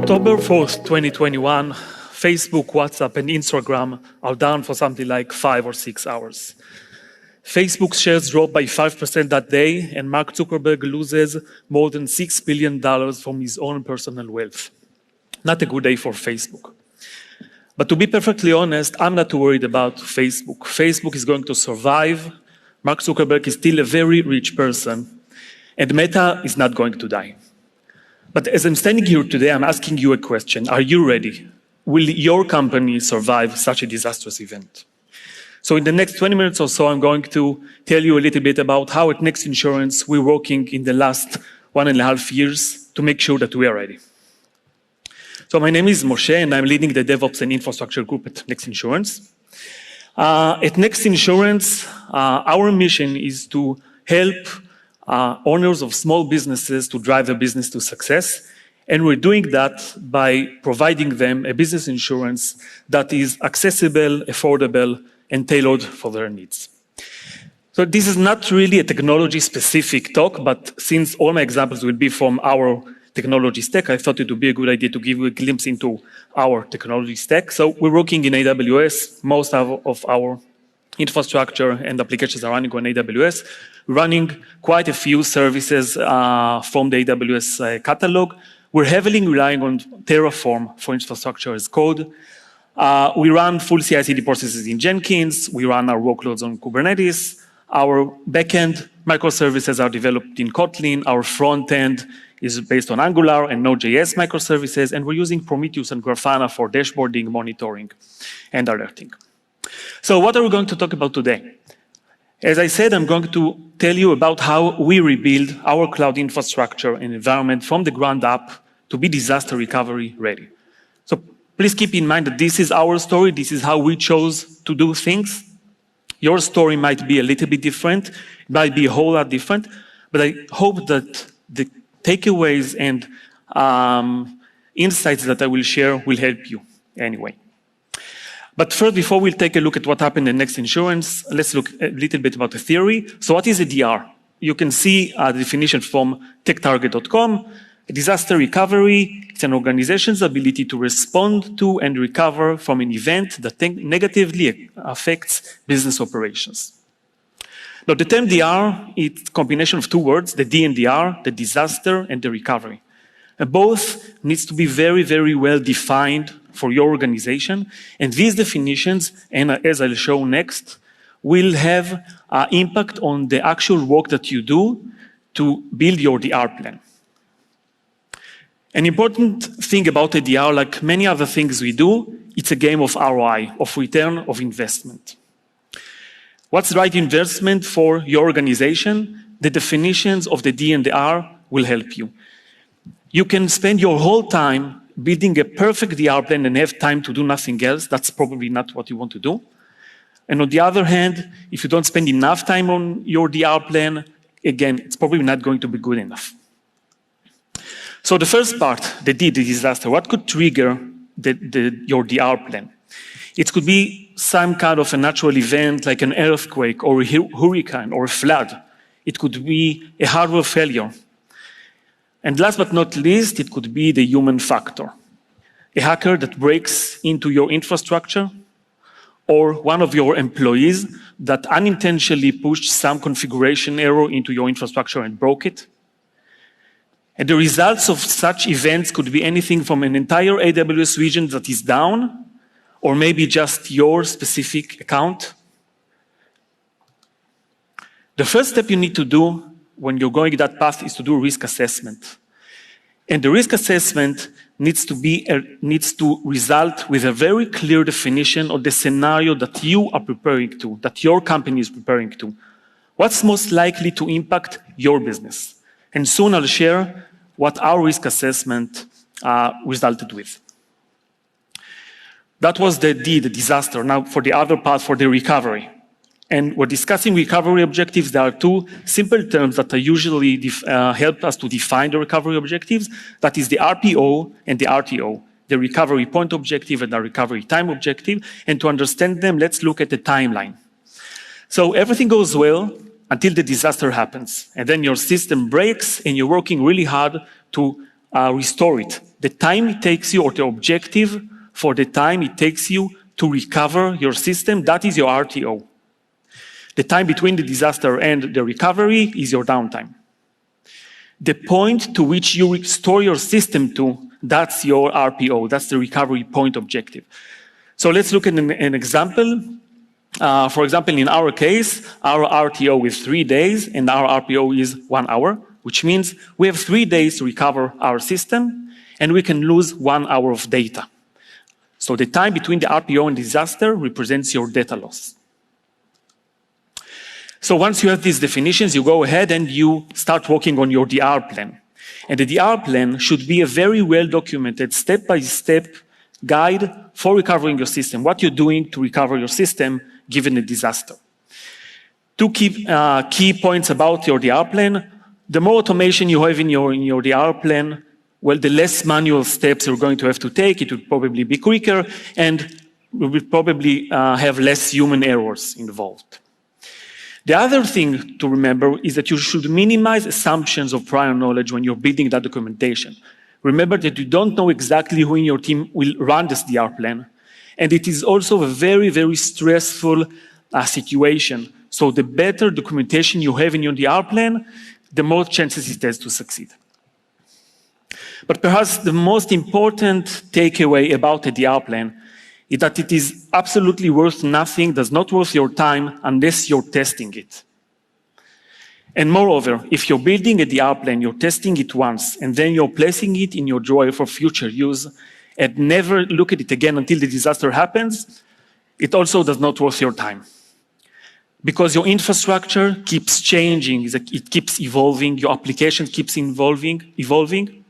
October 4th, 2021, Facebook, WhatsApp, and Instagram are down for something like 5 or 6 hours. Facebook's shares dropped by 5% that day, and Mark Zuckerberg loses more than $6 billion from his own personal wealth. Not a good day for Facebook. But to be perfectly honest, I'm not too worried about Facebook. Facebook is going to survive. Mark Zuckerberg is still a very rich person, and Meta is not going to die. But as I'm standing here today, I'm asking you a question. Are you ready? Will your company survive such a disastrous event? So in the next 20 minutes or so, I'm going to tell you a little bit about how at Next Insurance we're working in the last 1.5 years to make sure that we are ready. So my name is Moshe, and I'm leading the DevOps and Infrastructure group at Next Insurance. At Next Insurance, our mission is to help owners of small businesses to drive their business to success. And we're doing that by providing them a business insurance that is accessible, affordable, and tailored for their needs. So this is not really a technology-specific talk, but since all my examples will be from our technology stack, I thought it would be a good idea to give you a glimpse into our technology stack. So we're working in AWS. Most of our infrastructure and applications are running on AWS, running quite a few services from the AWS catalog. We're heavily relying on Terraform for infrastructure as code. We run full CI/CD processes in Jenkins. We run our workloads on Kubernetes. Our backend microservices are developed in Kotlin. Our front end is based on Angular and Node.js microservices, and we're using Prometheus and Grafana for dashboarding, monitoring, and alerting. So what are we going to talk about today? As I said, I'm going to tell you about how we rebuild our cloud infrastructure and environment from the ground up to be disaster recovery ready. So please keep in mind that this is our story. This is how we chose to do things. Your story might be a little bit different. It might be a whole lot different. But I hope that the takeaways and insights that I will share will help you anyway. But first, before we take a look at what happened in Next Insurance, let's look a little bit about the theory. So what is a DR? You can see the definition from techtarget.com. Disaster recovery, it's an organization's ability to respond to and recover from an event that negatively affects business operations. Now, the term DR, it's a combination of two words, the D and the R, the disaster and the recovery. And both needs to be very, very well defined for your organization. And these definitions, and as I'll show next, will have impact on the actual work that you do to build your DR plan. An important thing about a DR, like many other things we do, it's a game of ROI, of return of investment. What's the right investment for your organization? The definitions of the D and the R will help you. You can spend your whole time building a perfect DR plan and have time to do nothing else. That's probably not what you want to do. And on the other hand, if you don't spend enough time on your DR plan, again, it's probably not going to be good enough. So the first part, the D, the disaster, what could trigger your DR plan? It could be some kind of a natural event like an earthquake or a hurricane or a flood. It could be a hardware failure. And last but not least, it could be the human factor. A hacker that breaks into your infrastructure, or one of your employees that unintentionally pushed some configuration error into your infrastructure and broke it. And the results of such events could be anything from an entire AWS region that is down, or maybe just your specific account. The first step you need to do when you're going that path is to do risk assessment. And the risk assessment needs to result with a very clear definition of the scenario that you are preparing to, that your company is preparing to. What's most likely to impact your business? And soon I'll share what our risk assessment resulted with. That was the D, the disaster. Now for the other part, for the recovery. And we're discussing recovery objectives. There are two simple terms that usually help us to define the recovery objectives. That is the RPO and the RTO, the recovery point objective and the recovery time objective. And to understand them, let's look at the timeline. So everything goes well until the disaster happens. And then your system breaks and you're working really hard to restore it. The time it takes you, or the objective for the time it takes you to recover your system, that is your RTO. The time between the disaster and the recovery is your downtime. The point to which you restore your system to, that's your RPO, that's the recovery point objective. So let's look at an example. For example, in our case, our RTO is 3 days and our RPO is 1 hour, which means we have 3 days to recover our system and we can lose 1 hour of data. So the time between the RPO and disaster represents your data loss. So once you have these definitions, you go ahead and you start working on your DR plan. And the DR plan should be a very well-documented, step-by-step guide for recovering your system, what you're doing to recover your system given a disaster. Two key points about your DR plan. The more automation you have in your DR plan, well, the less manual steps you're going to have to take. It will probably be quicker, and we will probably have less human errors involved. The other thing to remember is that you should minimize assumptions of prior knowledge when you're building that documentation. Remember that you don't know exactly who in your team will run this DR plan. And it is also a very, very stressful situation. So the better documentation you have in your DR plan, the more chances it has to succeed. But perhaps the most important takeaway about the DR plan is that it is absolutely worth nothing, does not worth your time unless you're testing it. And moreover, if you're building a DR plan, you're testing it once, and then you're placing it in your drawer for future use, and never look at it again until the disaster happens, it also does not worth your time. Because your infrastructure keeps changing, it keeps evolving, your application keeps evolving,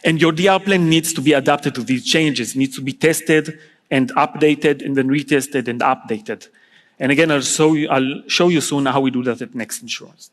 and your DR plan needs to be adapted to these changes, needs to be tested and updated, and then retested and updated. And again, I'll show you soon how we do that at Next Insurance.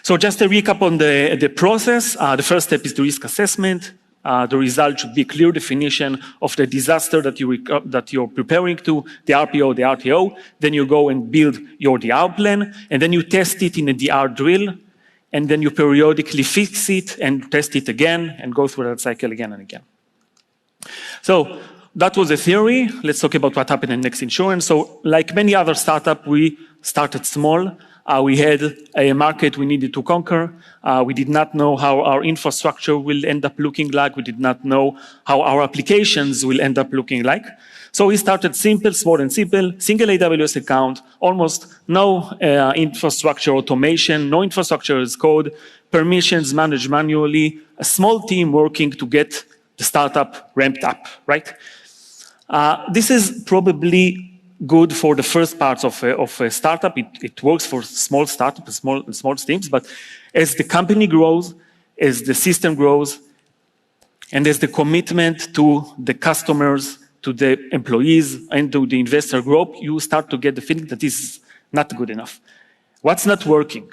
So just a recap on the process. The first step is the risk assessment. The result should be a clear definition of the disaster that you're preparing to, the RPO, the RTO. Then you go and build your DR plan, and then you test it in a DR drill, and then you periodically fix it and test it again and go through that cycle again and again. So that was the theory. Let's talk about what happened in Next Insurance. So like many other startups, we started small. We had a market we needed to conquer. We did not know how our infrastructure will end up looking like. We did not know how our applications will end up looking like. So we started simple, small and simple, single AWS account, almost no infrastructure automation, no infrastructure as code, permissions managed manually, a small team working to get the startup ramped up, right? This is probably good for the first parts of a startup. It works for small startups, small teams, but as the company grows, as the system grows, and as the commitment to the customers, to the employees, and to the investor group, you start to get the feeling that this is not good enough. What's not working?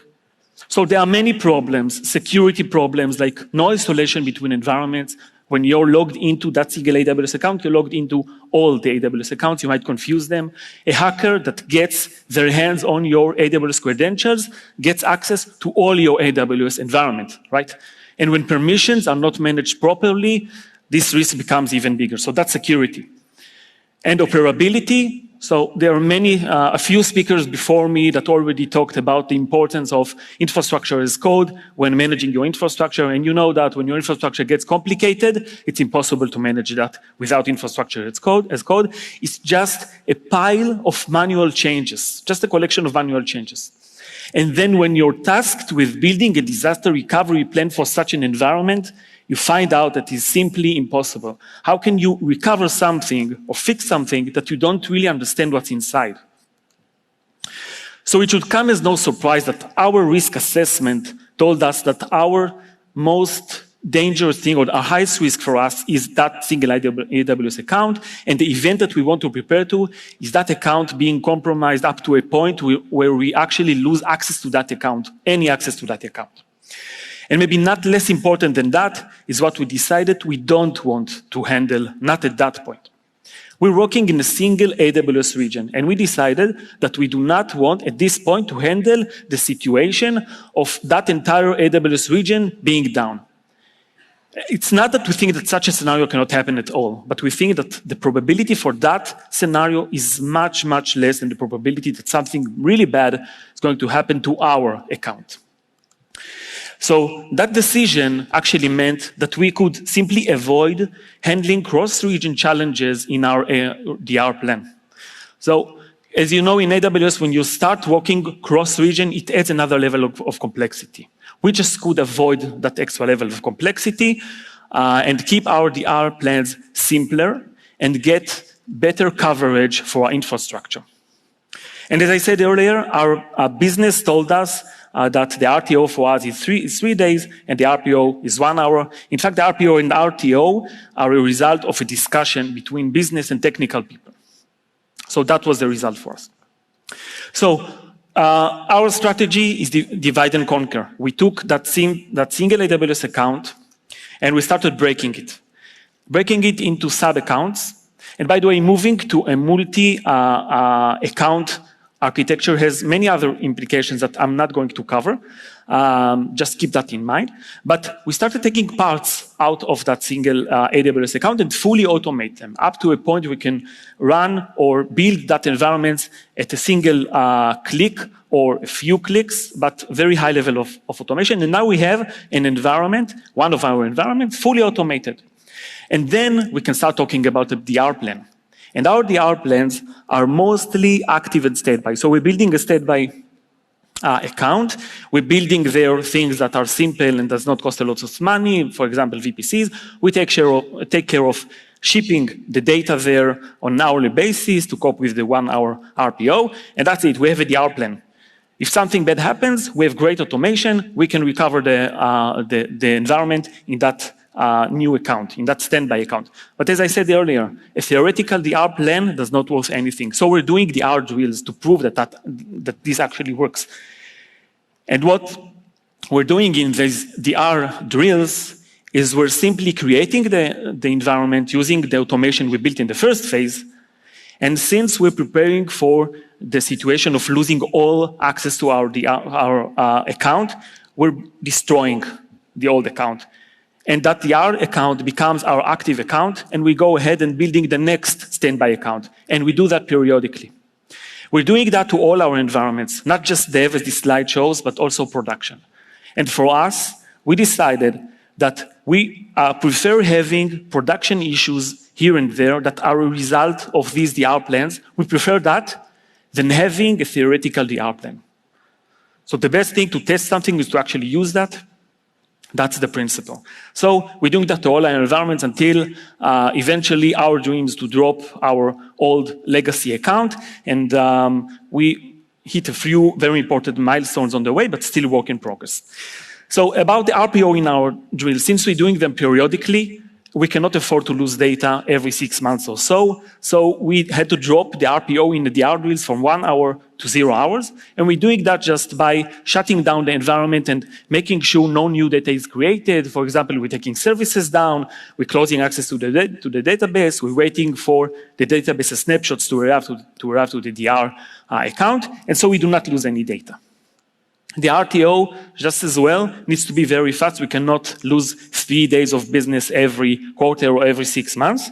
So there are many problems, security problems, like no isolation between environments. When you're logged into that single AWS account, you're logged into all the AWS accounts. You might confuse them. A hacker that gets their hands on your AWS credentials gets access to all your AWS environment, right? And when permissions are not managed properly, this risk becomes even bigger. So that's security. And operability. So there are a few speakers before me that already talked about the importance of infrastructure as code when managing your infrastructure. And you know that when your infrastructure gets complicated, it's impossible to manage that without infrastructure as code. It's just a pile of manual changes, just a collection of manual changes. And then when you're tasked with building a disaster recovery plan for such an environment, you find out that it's simply impossible. How can you recover something or fix something that you don't really understand what's inside? So it should come as no surprise that our risk assessment told us that our most dangerous thing, or our highest risk for us, is that single AWS account, and the event that we want to prepare to is that account being compromised up to a point where we actually lose access to that account, any access to that account. And maybe not less important than that is what we decided we don't want to handle, not at that point. We're working in a single AWS region, and we decided that we do not want at this point to handle the situation of that entire AWS region being down. It's not that we think that such a scenario cannot happen at all, but we think that the probability for that scenario is much, much less than the probability that something really bad is going to happen to our account. So that decision actually meant that we could simply avoid handling cross-region challenges in our DR plan. So as you know, in AWS, when you start working cross-region, it adds another level of complexity. We just could avoid that extra level of complexity and keep our DR plans simpler and get better coverage for our infrastructure. And as I said earlier, our business told us that the RTO for us is 3 days and the RPO is 1 hour. In fact, the RPO and the RTO are a result of a discussion between business and technical people. So that was the result for us. So our strategy is divide and conquer. We took that single AWS account and we started breaking it into sub-accounts. And by the way, moving to a multi-account architecture has many other implications that I'm not going to cover. Just keep that in mind. But we started taking parts out of that single AWS account and fully automate them up to a point we can run or build that environment at a single click or a few clicks, but very high level of automation. And now we have an environment, one of our environments, fully automated. And then we can start talking about the DR plan. And our DR plans are mostly active and standby. So we're building a standby account. We're building there things that are simple and does not cost a lot of money. For example, VPCs. We take care of shipping the data there on an hourly basis to cope with the 1 hour RPO. And that's it. We have a DR plan. If something bad happens, we have great automation. We can recover the environment in that new account, in that standby account. But as I said earlier, a theoretical DR plan does not worth anything. So we're doing DR drills to prove that this actually works. And what we're doing in these DR drills is we're simply creating the environment using the automation we built in the first phase. And since we're preparing for the situation of losing all access to our account, we're destroying the old account. And that DR account becomes our active account, and we go ahead and building the next standby account. And we do that periodically. We're doing that to all our environments, not just dev as this slide shows, but also production. And for us, we decided that we prefer having production issues here and there that are a result of these DR plans. We prefer that than having a theoretical DR plan. So the best thing to test something is to actually use that. That's the principle. So we're doing that to all our environments until eventually our dream is to drop our old legacy account. And we hit a few very important milestones on the way, but still work in progress. So about the RPO in our drill, since we're doing them periodically, we cannot afford to lose data every 6 months or so. So we had to drop the RPO in the DR drills from 1 hour to 0 hours. And we're doing that just by shutting down the environment and making sure no new data is created. For example, we're taking services down, we're closing access to the database, we're waiting for the database snapshots to arrive to the DR account. And so we do not lose any data. The RTO, just as well, needs to be very fast. We cannot lose 3 days of business every quarter or every 6 months.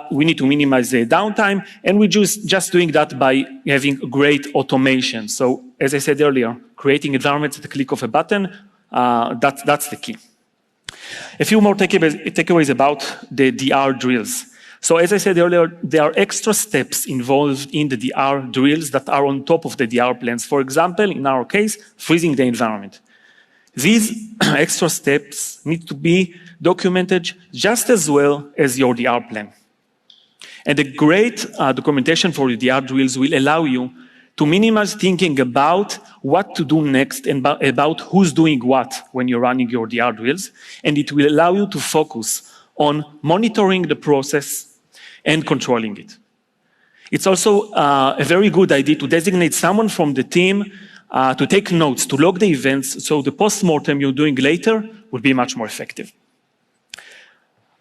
We need to minimize the downtime, and we're just doing that by having great automation. So, as I said earlier, creating environments at the click of a button, that's the key. A few more takeaways about the DR drills. So as I said earlier, there are extra steps involved in the DR drills that are on top of the DR plans. For example, in our case, freezing the environment. These extra steps need to be documented just as well as your DR plan. And a great documentation for the DR drills will allow you to minimize thinking about what to do next and about who's doing what when you're running your DR drills. And it will allow you to focus on monitoring the process and controlling it. It's also a very good idea to designate someone from the team to take notes, to log the events, so the post-mortem you're doing later will be much more effective.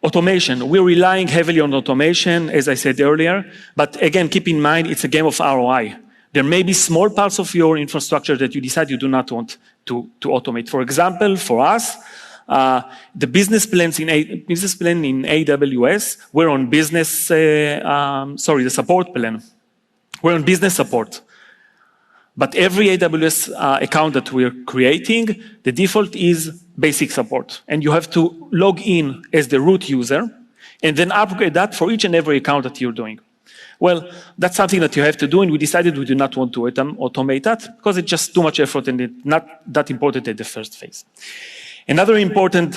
Automation. We're relying heavily on automation, as I said earlier, but again, keep in mind, it's a game of ROI. There may be small parts of your infrastructure that you decide you do not want to automate. For example, for us, The business plan in AWS were on the support plan. We're on business support. But every AWS account that we're creating, the default is basic support. And you have to log in as the root user and then upgrade that for each and every account that you're doing. Well, that's something that you have to do, and we decided we do not want to automate that because it's just too much effort and it's not that important at the first phase. Another important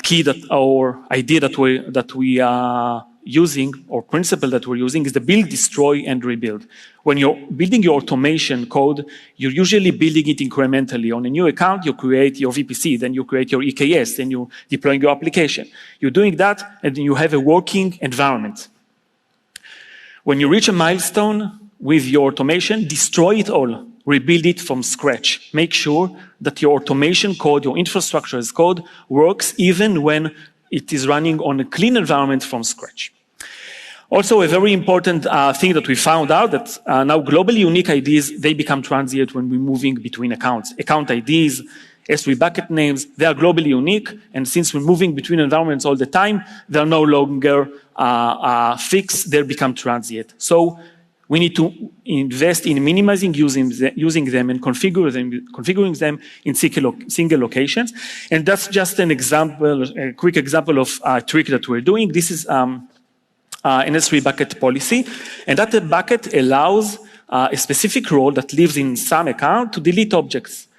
key or idea that we are using, or principle that we're using, is the build, destroy, and rebuild. When you're building your automation code, you're usually building it incrementally. On a new account, you create your VPC, then you create your EKS, then you're deploying your application. You're doing that, and you have a working environment. When you reach a milestone with your automation, destroy it all. Rebuild it from scratch. Make sure that your automation code, your infrastructure as code, works even when it is running on a clean environment from scratch. Also, a very important thing that we found out that now globally unique IDs, they become transient when we're moving between accounts. Account IDs, S3 bucket names, they are globally unique, and since we're moving between environments all the time, they're no longer fixed, they become transient. So we need to invest in minimizing using them and configuring them in single locations. And that's just an example, a quick example of a trick that we're doing. This is an S3 bucket policy, and that bucket allows a specific role that lives in some account to delete objects.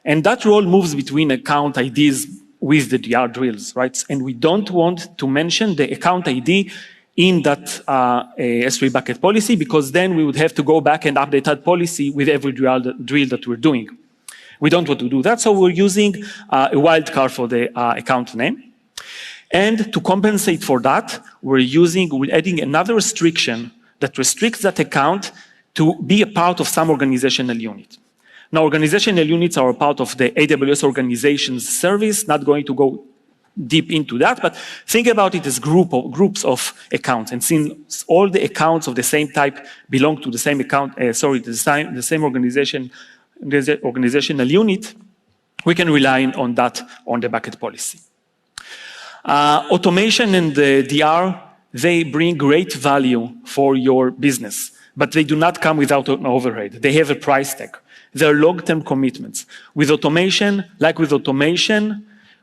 And that role moves between account IDs with the DR drills, right? And we don't want to mention the account ID in that S3 bucket policy, because then we would have to go back and update that policy with every drill that we're doing. We don't want to do that, so we're using a wildcard for the account name. And to compensate for that, we're adding another restriction that restricts that account to be a part of some organizational unit. Now, organizational units are a part of the AWS organization's service, not going to go deep into that, but think about it as groups of accounts. And since all the accounts of the same type belong to the same the same organizational unit, we can rely on that on the bucket policy. Automation and the DR, they bring great value for your business, but they do not come without an overhead. They have a price tag. They're long-term commitments. With automation,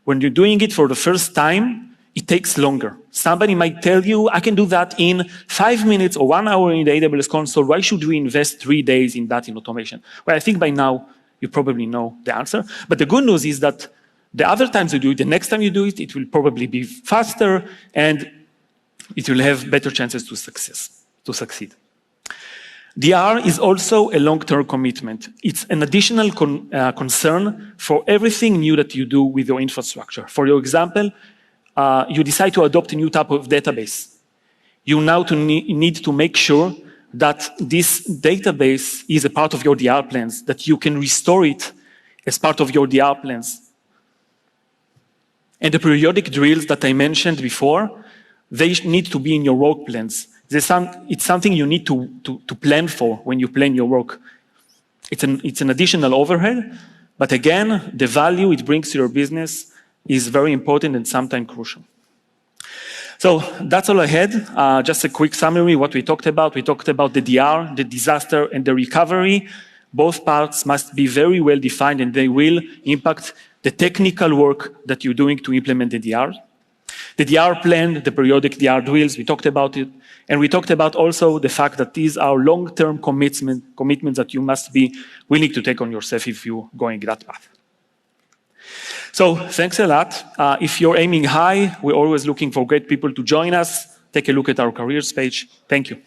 when you're doing it for the first time, it takes longer. Somebody might tell you, I can do that in 5 minutes or 1 hour in the AWS console. Why should we invest 3 days in that in automation? Well, I think by now you probably know the answer. But the good news is that the other times you do it, the next time you do it, it will probably be faster and it will have better chances to succeed. DR is also a long-term commitment. It's an additional concern for everything new that you do with your infrastructure. For your example, you decide to adopt a new type of database. You now need to make sure that this database is a part of your DR plans, that you can restore it as part of your DR plans. And the periodic drills that I mentioned before, they need to be in your work plans. It's something you need to plan for when you plan your work. It's an additional overhead, but again, the value it brings to your business is very important and sometimes crucial. So that's all I had. Just a quick summary, what we talked about. We talked about the DR, the disaster, and the recovery. Both parts must be very well defined, and they will impact the technical work that you're doing to implement the DR. The DR plan, the periodic DR drills, we talked about it. And we talked about also the fact that these are long-term commitments that you must be willing to take on yourself if you're going that path. So thanks a lot. If you're aiming high, we're always looking for great people to join us. Take a look at our careers page. Thank you.